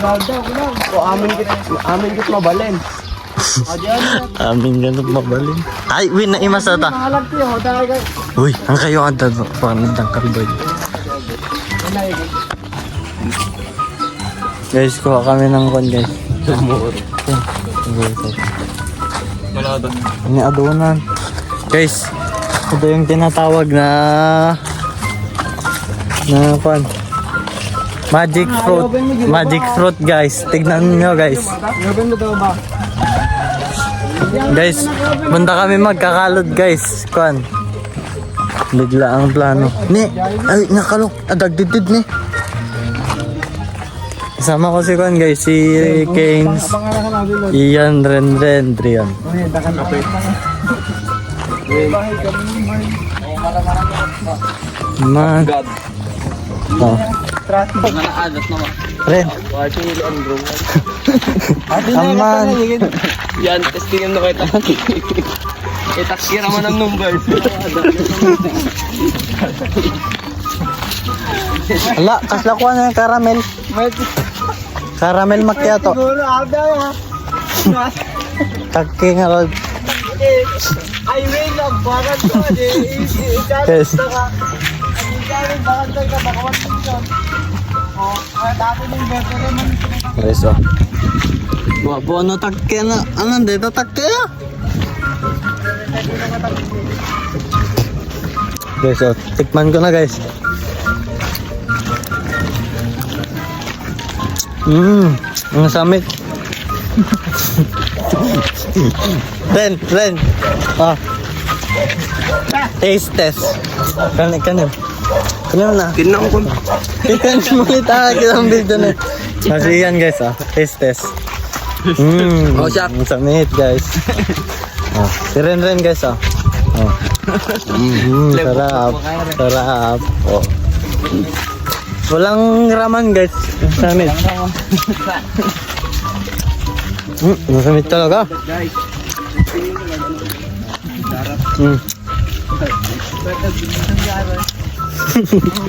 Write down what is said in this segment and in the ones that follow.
Amin kit mabalin. Amin ganun mabalin. Ay, win na imasata. Uy, ang kayo ang dad panandang kalboy. Guys, kuha kami ng kon guys. Malado. Ini adunan. Guys, ito yung tinatawag na kon. Magic fruit. Magic fruit guys. Tignan nyo guys. Guys, punta kami magkakalod guys. Kon. Bigla ang plano. Ni, ay nakalok. Adagdidid ni. Kasama ko si Kon guys, si Keynes, Ian, Ren, Drian. Man. Oh. Ren. Aman. Yan, testingan na kita. Itaksira mo ng number. Ala, kaslakuan na yung caramel. Caramel macchiato. Taking alod. Ay, wait lang. Bakit ko? Yes. Preso. Wabo ano takke na? Ano dito takke ya? Guys, oh, tikman ko na guys. Ang samit. Ren. Ah. Taste test. Kanin na. Tinang ko. Ikan mo kita ang video na. Kasi yan guys, ah. Taste test. Oh, siya. Ang samit guys. Ah, si Ren guys, ah. Oh. Sarap. Oh. Walang raman guys. Ang samit. Ang samit talaga.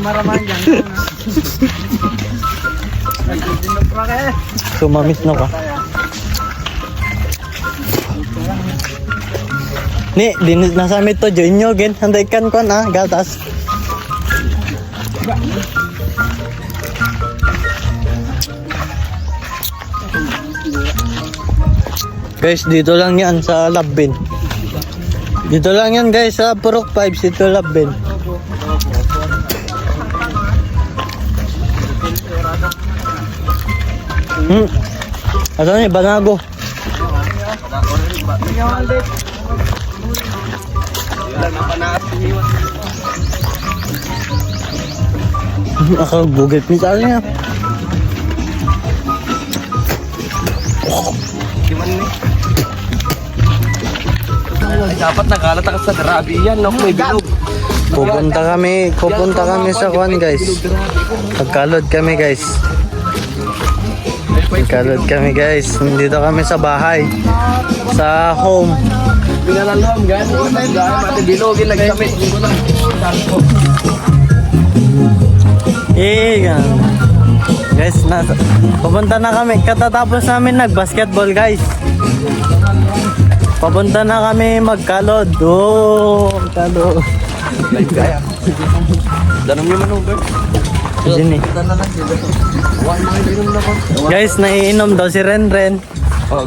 Maraman dyan. Sumamis na ka. Ni, nasamit to join nyo again. Handaikan ko na, gatas. Guys, dito lang yan sa Labbin. Dito lang yan guys sa Purok 5, dito Labbin. Asan ni Banago? Ako bugit ni tali niya. Ay, dapat nakalat ka sa grabe yan, no? May bilog. Pupunta kami sa kuan guys. Pagkalod kami guys. Dito kami sa bahay. Sa home. Pinalalom, guys. Pati bilogin, nagkamit. Guys, pupunta na kami. Katatapos namin nag-basketball guys. Papunta na kami magkalod. Kalod. Live kaya. Danong yung manubay. Diyan eh. Guys, naiinom daw si Ren.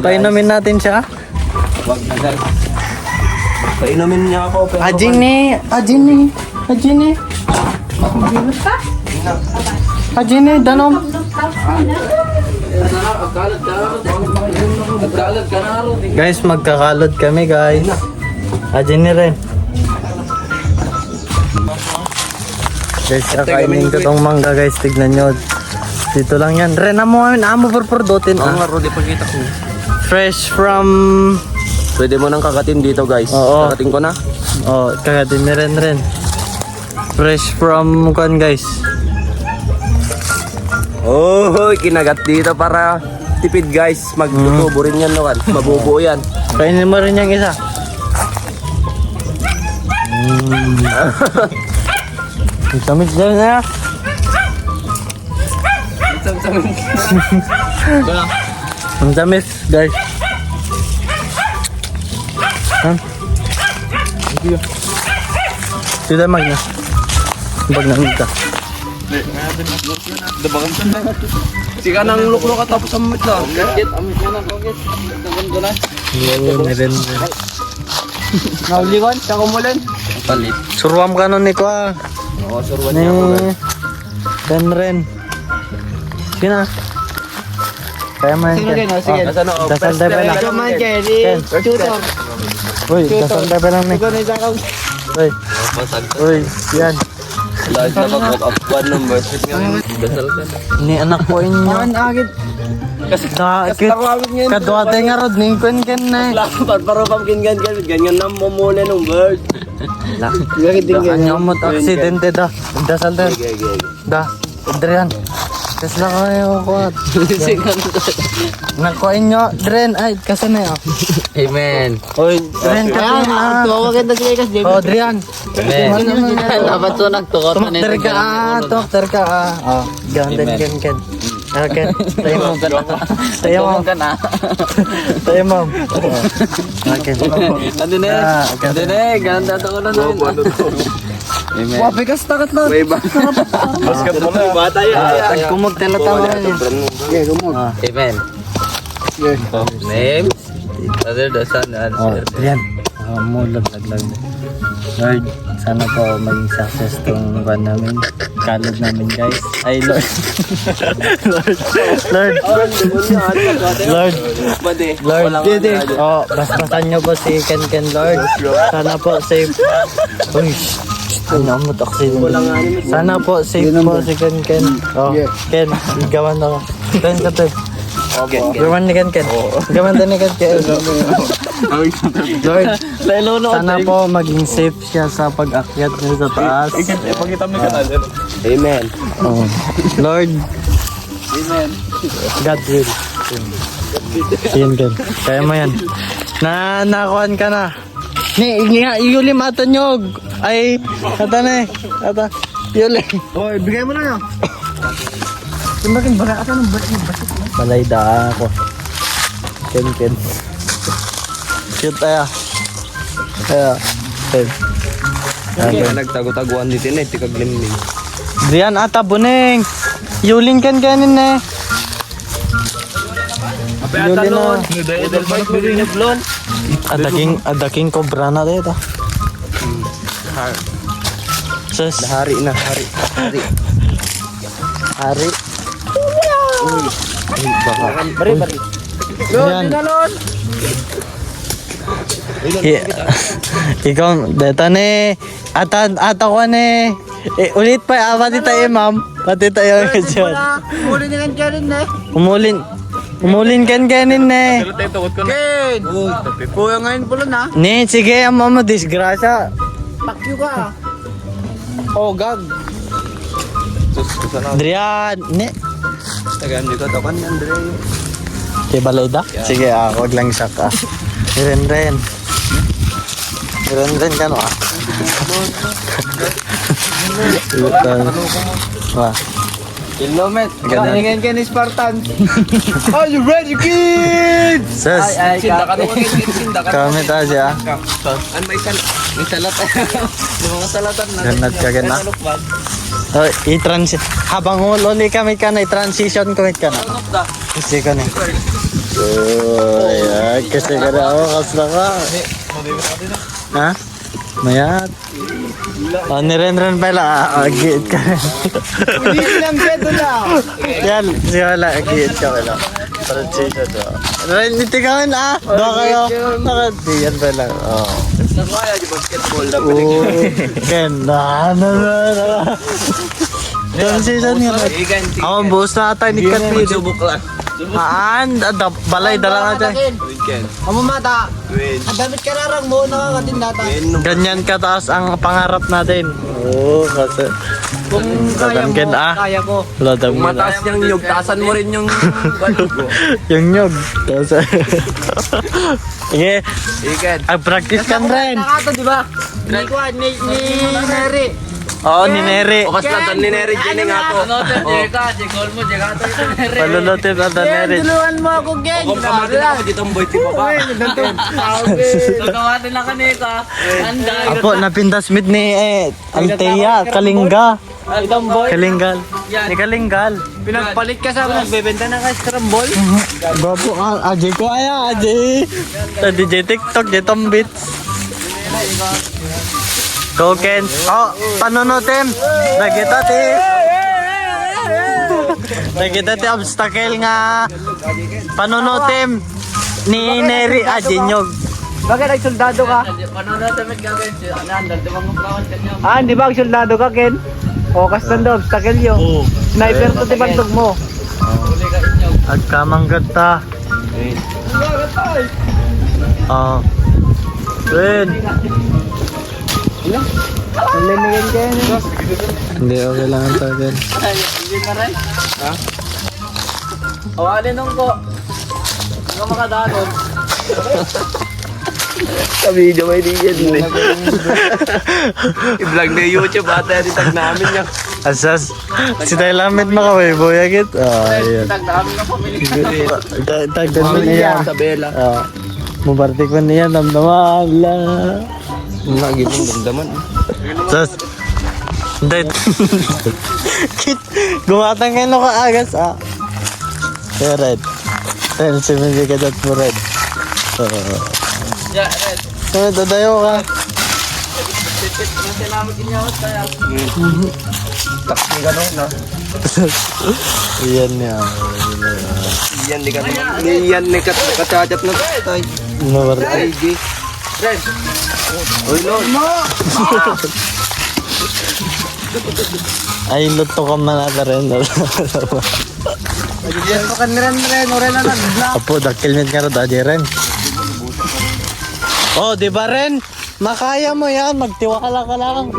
Painumin natin siya. Wag na guys. Painumin niya ako. Ajin ni. Danom. Guys, magkakalod kami guys. Ajin ni Ren. Guys, kakainin ko tong mangga guys. Tignan nyo. Dito lang yan. Ren, amo purpurdutin. Oo nga, Rudy, pagkita ko. Fresh from... Pwede mo nang kakatin dito guys. Oo. Kakatin ko na. Oh, kagatin ni Ren. Fresh from kuan guys. Oh, kinagat dito para tipid guys. Magtutubo rin yan naman. Mabubuo yan. Kainin mo rin yung isa. Ang samit dyan na. Ang tamis, guys. Ha? Sila magna. Pag namin ka. Sika nang luklo ka tapos amit lang. Yun, rin. Nauli ko, tsaka umulan. Palit. Surwam ka nun ni ko ah. Oo, surwan Ni... niya ako. Ren. Sige na. Kaya mo yan. Ken. Sige. Oh, dasal tayo pa lang. Ken. Tutor. Uy, dasal tayo pa lang ni. Ikaw na isang kang Uy, Pasag. uy, yan. Lahat na pag-walk up one number. Dasal ka. Ni anak ko inyo. agit. Kadwa tayo nga rod, ning ken na. Lapar, parang ganyan na mumuli ng bird. Kanya mo aksidente da. Dasal tayo. Gege. Da. Adrian. Tesla kayo ko. Nakuha nyo. Dren, ay, kasi na yun. Amen. Oy, Dren, kasi na. Tuwa ka na si Kas David. Oh, Adrian. Amen. Dapat so nagtukot na Tumakter ka tumakter ka Oh, ganun din, ken. Okay, tayo mo. Tayo mo. Tayo mo. Okay. Ano na eh? Ano na eh? Ganda ito ko na doon. Amen. Wapi ka stakat na. May ba? Basket mo na. Bata yan. Kumog tala tama rin. Okay, kumog. Amen. Name? Father, the Son, and Oh, the Spirit. yan. Mulag. Lord, sana po maging success tong van namin. Kalod namin, guys. Ay, Lord. Lord. Lord. Lord. Oh, bastasan nyo po si Ken, Lord. Sana po safe. Uy, ano mo taksin. Sana po safe po si Ken. Oh, Ken, gawan na. Ken, kapit. Okay. Gawan ni Ken. Gawan din ni Ken. Lord, sana po maging safe siya sa pag-akyat niya sa taas. Amen. Oh. Lord, Amen. God will. Yan, Ken. Kaya mo yan. Nakuhan ka na. Yulim ato nyog. Ay, ata na eh. Ata. Yulim. Oy, bigay mo na yan. Tumakin bara ata ng basit. Balay da ako. Ken. Cute tayo. Ken. Okay. Nagtago-taguan dito na, tikaglimling. Brian ata buneng. Yuling kan kanin eh. Yuli na. Idol fight mo rin yung blon. Adaking kobra na dito. Sus. Hari na, hari. Hari. Bari. Brian. Ikaw, dito ni. Ata ko ni. Ulit pa, pati tayo ma'am. Pati tayo. Muli ni kan Karen na. Umulin kan kanin eh. Ken. Kuya ngayon pala na. Ni, sige, ang mama, disgrasya. Pakyo ka. Oh, gag. Adrian, ni. Tagaan di ko takan Andre. Kaya balay da? Sige, wag lang siya ka. Ren. Ren ka no ah. Wah. Kilomet. Galingan ka ni Spartan. Are you ready, kids? Sus, Sinda ka naman. Sinda ka. kami tayo siya. An may salat. Yung mga salatan na. Ganat ka gana. Oh, habang uli kami ka na, i-transition kami ka na. Kasi ka na. Ay, kasi ka na ako, kasla ka. Ha? Mayat. Oh, niren-ren pala, agit ka rin. Hindi lang bedo na. Yan, siya wala, agit ka pala. Transition to. Hindi ka rin doon kayo. Yan pala, oh. Nakaya di basketball na Oh, Ken, transition nga. Ako, buhos na ata, hindi ka video. Subok lang. Balay, dala nga dyan. Weekend. Amo mata. Ang damit ka rarang mo nakakatindata. Ganyan kataas ang pangarap natin. Oo, kasi... Kung kaya mo, Ken, kaya ko. Ladam Kung mataas niyang nyug, taasan mo rin yung balog ko. yung nyog. Tapos... Sige, Weekend. practice ka rin. Nakato, di ba? Ni Kwan, ni Neri. Oo, ni Neri. O kas lang ni Neri Jenny nga to. Palulutin na to, Neri. Tulungan mo ako, Ken. Kung kamatin ako dito ang boy tipo pa. Apo, napindas mit ni Altea, Kalinga. Kalingal. Ni Kalingal. Pinagpalit ka sa nagbebenta ng scramble. Babu, Ajay ko aya, Ajay. Sa DJ TikTok, Jetong Beats. Go Ken. Oh, panunutin. Nagita ti. Nagita ti obstacle nga. Panunutin ni Neri Ajinyog. Bakit nagsoldado ka? Di ba nagsoldado ka, Ken? O, kastan do, obstacle yun. Sniper to, di bantog mo. At kamanggat ta. Oh. Win. Nalimigan ka yan. Hindi, okay lang ang tagal. Hindi pa rin? Ha? Awalin nung ko. Hindi ka makadanon. Sa video may di yan. I-vlog na YouTube ata yung tag namin niya. Asas, si tayo lamit makawebo yagit. Ayan. Tag namin na pamilya. Tagdan mo niya. Sa Bella. Mubartik mo niya, damdaman lang. Lagi mong damdaman. Sus. Hindi. Gumatang kayo no kaagas Kaya red. Red, simindi ka dyan po red. Yeah, red. Dadayo ka. Tipit na sinamit inyawat kaya. Taksi ka no? Iyan niya. Yan di ka naman. Yan ni kachachap na tay. Mubartik. Ay, di. Red. Uy, Lord. Ay, luto ka man ata rin. Yes, pakan ren. Oren na nag-vlog. Apo, dakilmit ka rin dati rin. Oh, di ba rin? Makaya mo yan, magtiwala ka lang.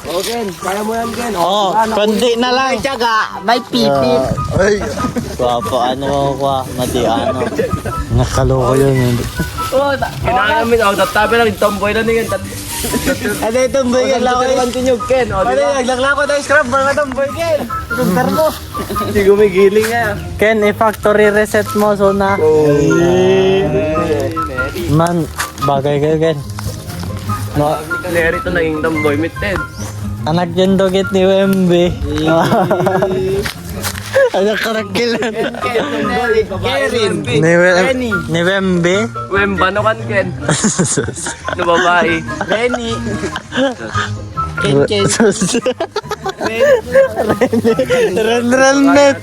O, Ken. Kaya mo yan, Ken. Oh, kundi na lang. Tiyaga, may pipit. Ay, guwapo, ano ko, mati, ano. Nakaloko yun. Kinain namin. O, tatabi lang. Tomboy na niyan. Ano itong boy Ken? Continued, Ken. O, di ba? Naglako tayo scrap. Mga itong boy Ken. Tuntar mo. Hindi gumigiling nga. Ken, i-factory reset mo, so na. Man, bagay kayo, Ken. No, Neri to naging tomboy mitted. anak yan dogit ni Wembe. Anak karakil. Kerin. Ni Wembe. Wemba no kan, Ken. No babae. Renny. Ren net.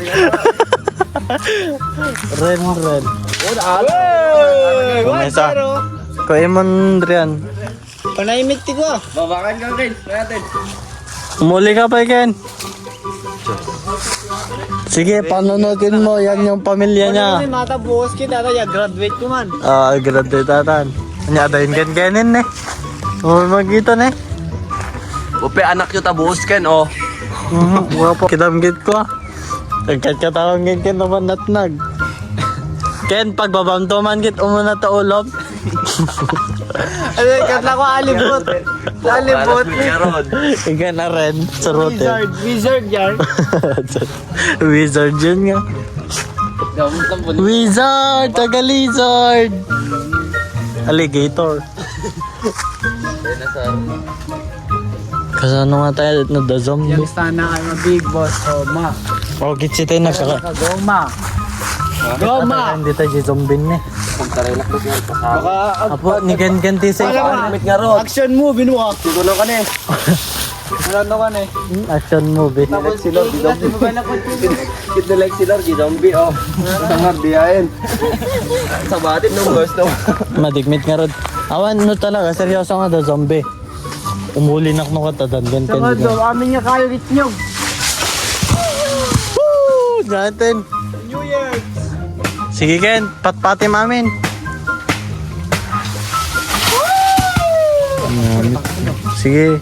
Ren. Kumesa. Ko imon Drian. Panahimik ti ko. Babakan ka, Ken. Natin. Umuli ka pa, Ken. Sige, panunutin mo. Yan yung pamilya niya. Mata buhos kita. Graduate ko man. Graduate atan. Anya adayin Kenin eh. Magkita na eh. Upe, anak yung tabuos, Ken, o. Wapo. Kitamgit ko Nagkatawang Ken naman natnag. Ken, pagbabamto man kit umuna ta ulob. Ano, katla ko alibot. Alibot. Ika na rin. Sarote. Wizard yan. Wizard yun nga. Wizard! Taga-lizard! Alligator. Kasano nga tayo na the zombie? Yung sana kay mga big boss. Ma. O, kitsi tayo Goma. Goma. Hindi tayo si zombie na eh. Pagtaray na ko siya. Baka Apo, ni ganti sa Mit nga ron. action movie no ah. Siguro ka na eh. Ano ka na eh. action movie. Like si Lord, Kit na like si Lord, zombie, oh. Sangar diyain. Sa batit ng boss, no? Madikmit nga ron. Awan, ano talaga, seryoso nga daw zombie. Umuli na kung katadangan ka Tama nila. do, amin niya kayo ritnyog. Woo! Natin. New Year. Sige Ken, patpati mamin. Sige.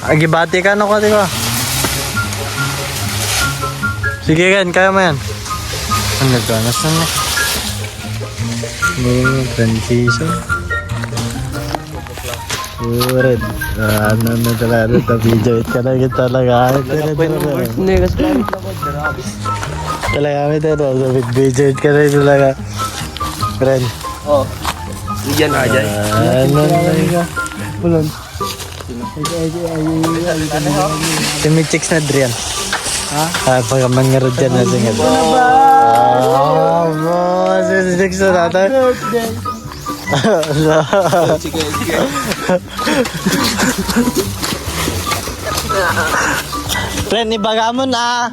Agibati ka no ko, di ba? Sige Ken, kaya mo yan. Ano ka? Nasaan na? Francisco. Red. Ano na talaga ito. Video it ka na talaga. Hindi, kasi gamit na ko. Grabe. Talaga kami ito. Video it ka na talaga. Red. Oh. Diyan na dyan. Ano na. Ulon. Si Michix na Drian. Ha? Pagaman nga rin dyan na singat. Si Michix na natin. Sige, sige. Ren, ibaga mo na.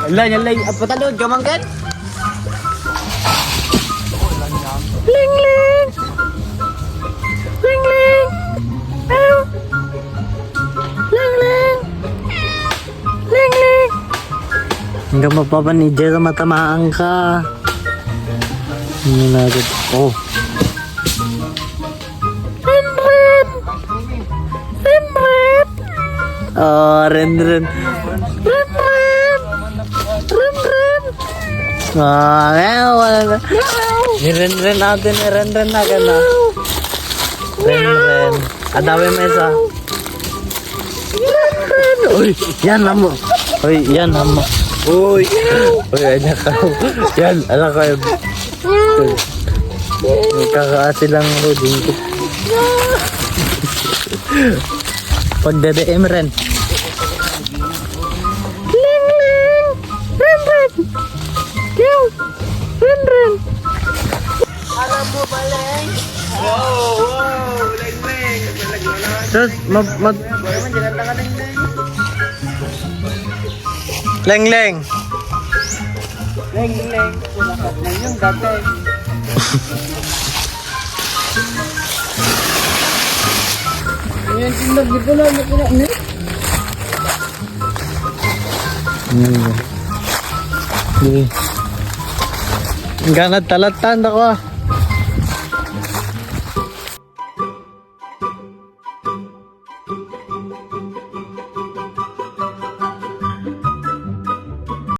Yan, patalod, kamangkin. Ling ling. Ling ling. Ow. Ling ling. Ling ling. Hanggang mapapanig dyan, matamaan ka. Hindi natin. Oh. Ren ren. Ren ren. Oh, ren ren. Ren ren. Ren ren. Ah, ngayon wala na. Niren-ren natin, niren-ren na ka na. Ren-ren. Adawi mo isa. Ren-ren. Uy, yan amo. Uy, yan amo. Uy. Uy, anak ka. Yan, anak ka. Kakaasi lang mo din. Pagdadaan ren. Ling ling. Ren-ren. Kiyo. Ren-ren. Alam mo ba, Leng? Wow, Leng. Sus, Naman, ginanta ka, Leng. Leng-leng. Leng. Wala ka na yung dati. Ayan, tindag, di ko lang. Ganat talatan ako ah.